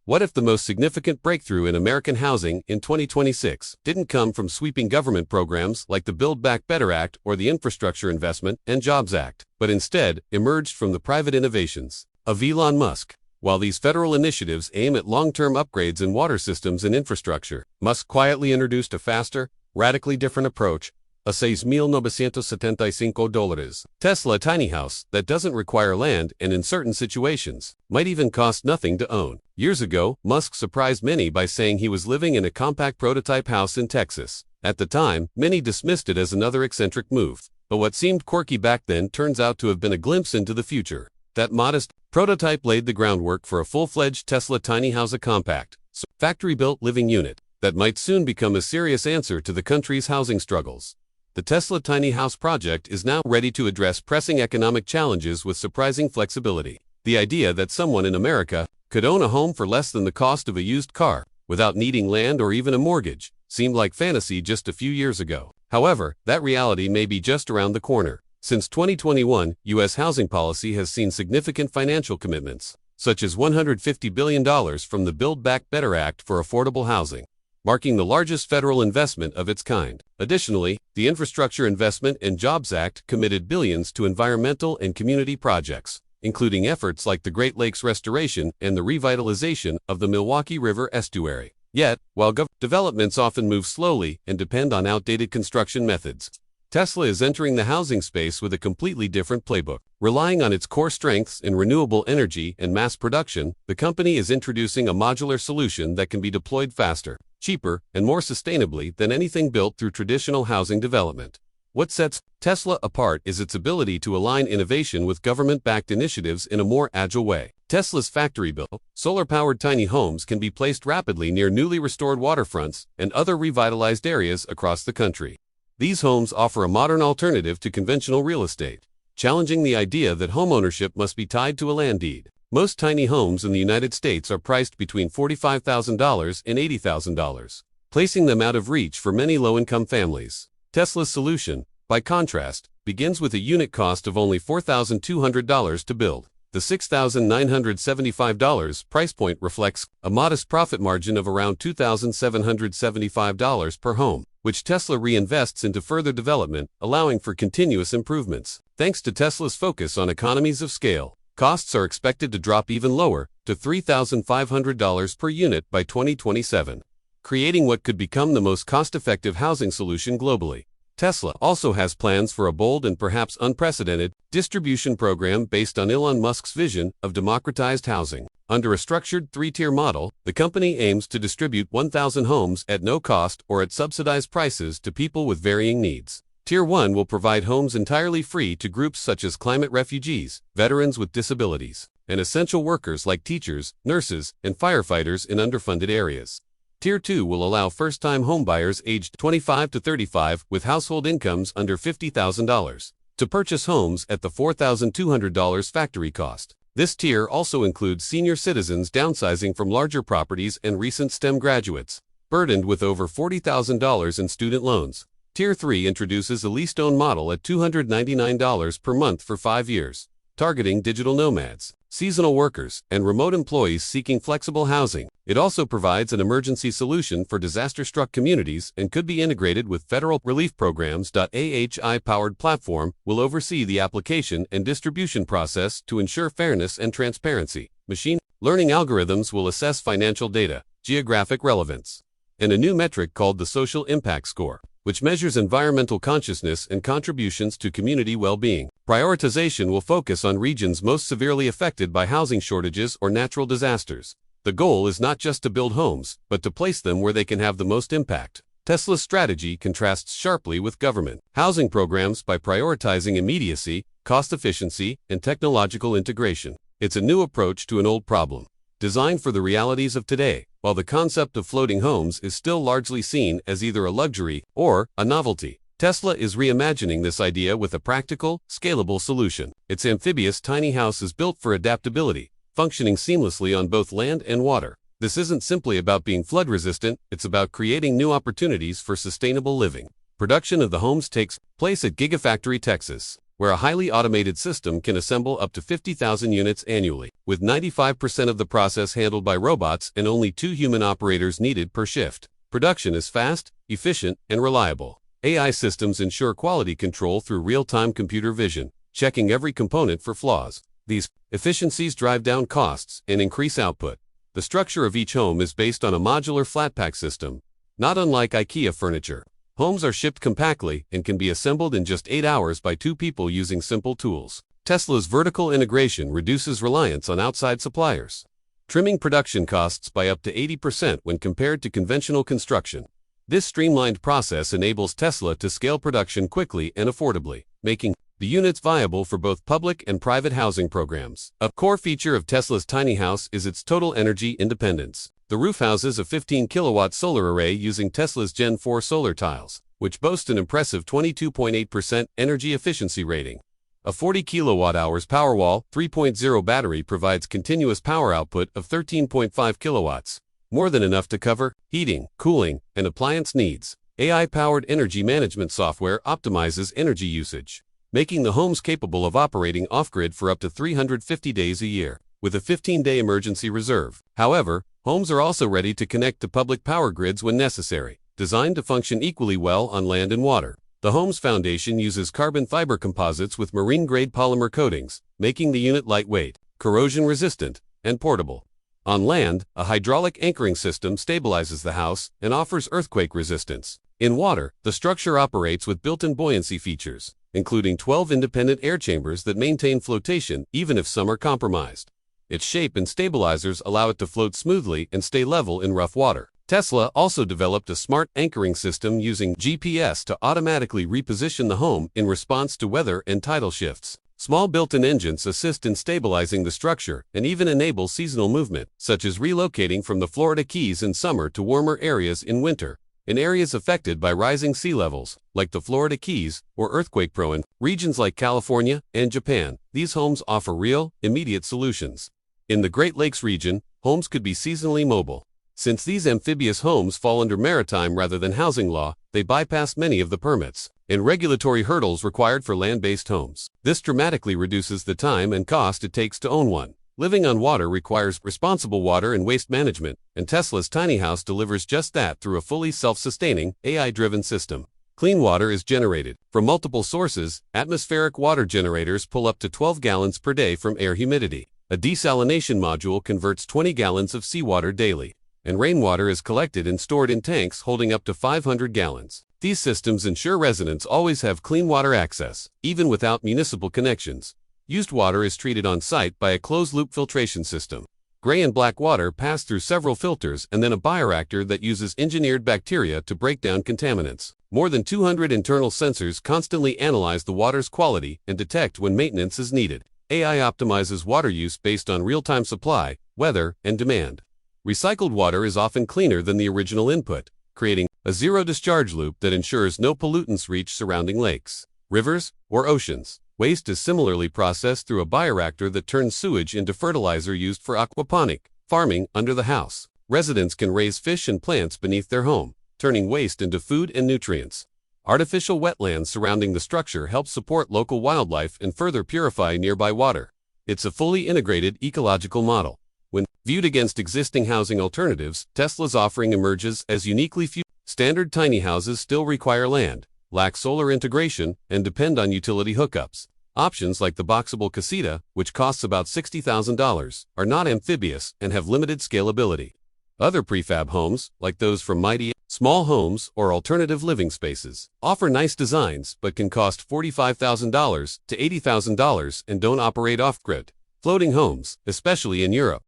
What if the most significant breakthrough in American housing in 2026 didn't come from sweeping government programs like the Build Back Better Act or the Infrastructure Investment and Jobs Act, but instead emerged from the private innovations of Elon Musk? While these federal initiatives aim at long-term upgrades in water systems and infrastructure, Musk quietly introduced a faster, radically different approach, a $6,975 Tesla tiny house that doesn't require land and in certain situations might even cost nothing to own. Years ago, Musk surprised many by saying he was living in a compact prototype house in Texas. At the time, many dismissed it as another eccentric move, but what seemed quirky back then turns out to have been a glimpse into the future. That modest prototype laid the groundwork for a full-fledged Tesla tiny house, a compact, factory-built living unit that might soon become a serious answer to the country's housing struggles. The Tesla tiny house project is now ready to address pressing economic challenges with surprising flexibility. The idea that someone in America could own a home for less than the cost of a used car, without needing land or even a mortgage, seemed like fantasy just a few years ago. However, that reality may be just around the corner. Since 2021, U.S. housing policy has seen significant financial commitments, such as $150 billion from the Build Back Better Act for affordable housing, marking the largest federal investment of its kind. Additionally, the Infrastructure Investment and Jobs Act committed billions to environmental and community projects, including efforts like the Great Lakes restoration and the revitalization of the Milwaukee River estuary. Yet, while developments often move slowly and depend on outdated construction methods, Tesla is entering the housing space with a completely different playbook. Relying on its core strengths in renewable energy and mass production, the company is introducing a modular solution that can be deployed faster, cheaper, and more sustainably than anything built through traditional housing development. What sets Tesla apart is its ability to align innovation with government-backed initiatives in a more agile way. Tesla's factory-built, solar-powered tiny homes can be placed rapidly near newly restored waterfronts and other revitalized areas across the country. These homes offer a modern alternative to conventional real estate, challenging the idea that homeownership must be tied to a land deed. Most tiny homes in the United States are priced between $45,000 and $80,000, placing them out of reach for many low-income families. Tesla's solution, by contrast, begins with a unit cost of only $4,200 to build. The $6,975 price point reflects a modest profit margin of around $2,775 per home, which Tesla reinvests into further development, allowing for continuous improvements. Thanks to Tesla's focus on economies of scale, costs are expected to drop even lower, to $3,500 per unit by 2027, creating what could become the most cost-effective housing solution globally. Tesla also has plans for a bold and perhaps unprecedented distribution program based on Elon Musk's vision of democratized housing. Under a structured three-tier model, the company aims to distribute 1,000 homes at no cost or at subsidized prices to people with varying needs. Tier 1 will provide homes entirely free to groups such as climate refugees, veterans with disabilities, and essential workers like teachers, nurses, and firefighters in underfunded areas. Tier 2 will allow first-time homebuyers aged 25 to 35 with household incomes under $50,000 to purchase homes at the $4,200 factory cost. This tier also includes senior citizens downsizing from larger properties and recent STEM graduates, burdened with over $40,000 in student loans. Tier 3 introduces a lease-to-own model at $299 per month for 5 years, targeting digital nomads, seasonal workers, and remote employees seeking flexible housing. It also provides an emergency solution for disaster-struck communities and could be integrated with federal relief programs. AI-powered platform will oversee the application and distribution process to ensure fairness and transparency. Machine learning algorithms will assess financial data, geographic relevance, and a new metric called the Social Impact Score, which measures environmental consciousness and contributions to community well-being. Prioritization will focus on regions most severely affected by housing shortages or natural disasters. The goal is not just to build homes, but to place them where they can have the most impact. Tesla's strategy contrasts sharply with government housing programs by prioritizing immediacy, cost efficiency, and technological integration. It's a new approach to an old problem, designed for the realities of today. While the concept of floating homes is still largely seen as either a luxury or a novelty, Tesla is reimagining this idea with a practical, scalable solution. Its amphibious tiny house is built for adaptability, functioning seamlessly on both land and water. This isn't simply about being flood-resistant, it's about creating new opportunities for sustainable living. Production of the homes takes place at Gigafactory, Texas, where a highly automated system can assemble up to 50,000 units annually, with 95% of the process handled by robots and only 2 human operators needed per shift. Production is fast, efficient, and reliable. AI systems ensure quality control through real-time computer vision, checking every component for flaws. These efficiencies drive down costs and increase output. The structure of each home is based on a modular flat-pack system. Not unlike IKEA furniture, homes are shipped compactly and can be assembled in just 8 hours by 2 people using simple tools. Tesla's vertical integration reduces reliance on outside suppliers, trimming production costs by up to 80% when compared to conventional construction. This streamlined process enables Tesla to scale production quickly and affordably, making the units viable for both public and private housing programs. A core feature of Tesla's tiny house is its total energy independence. The roof houses a 15-kilowatt solar array using Tesla's Gen 4 solar tiles, which boast an impressive 22.8% energy efficiency rating. A 40 kilowatt-hours Powerwall 3.0 battery provides continuous power output of 13.5 kilowatts, more than enough to cover heating, cooling, and appliance needs. AI-powered energy management software optimizes energy usage, making the homes capable of operating off-grid for up to 350 days a year, with a 15-day emergency reserve. However, homes are also ready to connect to public power grids when necessary, designed to function equally well on land and water. The home's foundation uses carbon fiber composites with marine-grade polymer coatings, making the unit lightweight, corrosion-resistant, and portable. On land, a hydraulic anchoring system stabilizes the house and offers earthquake resistance. In water, the structure operates with built-in buoyancy features, including 12 independent air chambers that maintain flotation even if some are compromised. Its shape and stabilizers allow it to float smoothly and stay level in rough water. Tesla also developed a smart anchoring system using GPS to automatically reposition the home in response to weather and tidal shifts. Small built-in engines assist in stabilizing the structure and even enable seasonal movement, such as relocating from the Florida Keys in summer to warmer areas in winter. In areas affected by rising sea levels, like the Florida Keys, or earthquake-prone regions like California and Japan, these homes offer real, immediate solutions. In the Great Lakes region, homes could be seasonally mobile. Since these amphibious homes fall under maritime rather than housing law, they bypass many of the permits and regulatory hurdles required for land-based homes. This dramatically reduces the time and cost it takes to own one. Living on water requires responsible water and waste management, and Tesla's tiny house delivers just that through a fully self-sustaining, AI-driven system. Clean water is generated from multiple sources. Atmospheric water generators pull up to 12 gallons per day from air humidity. A desalination module converts 20 gallons of seawater daily, and rainwater is collected and stored in tanks holding up to 500 gallons. These systems ensure residents always have clean water access, even without municipal connections. Used water is treated on site by a closed-loop filtration system. Gray and black water pass through several filters and then a bioreactor that uses engineered bacteria to break down contaminants. More than 200 internal sensors constantly analyze the water's quality and detect when maintenance is needed. AI optimizes water use based on real-time supply, weather, and demand. Recycled water is often cleaner than the original input, creating a zero-discharge loop that ensures no pollutants reach surrounding lakes, rivers, or oceans. Waste is similarly processed through a bioreactor that turns sewage into fertilizer used for aquaponic farming under the house. Residents can raise fish and plants beneath their home, turning waste into food and nutrients. Artificial wetlands surrounding the structure help support local wildlife and further purify nearby water. It's a fully integrated ecological model. When viewed against existing housing alternatives, Tesla's offering emerges as uniquely few. Standard tiny houses still require land, lack solar integration, and depend on utility hookups. Options like the boxable casita, which costs about $60,000, are not amphibious and have limited scalability. Other prefab homes, like those from Mighty, small homes, or alternative living spaces, offer nice designs but can cost $45,000 to $80,000 and don't operate off-grid. Floating homes, especially in Europe,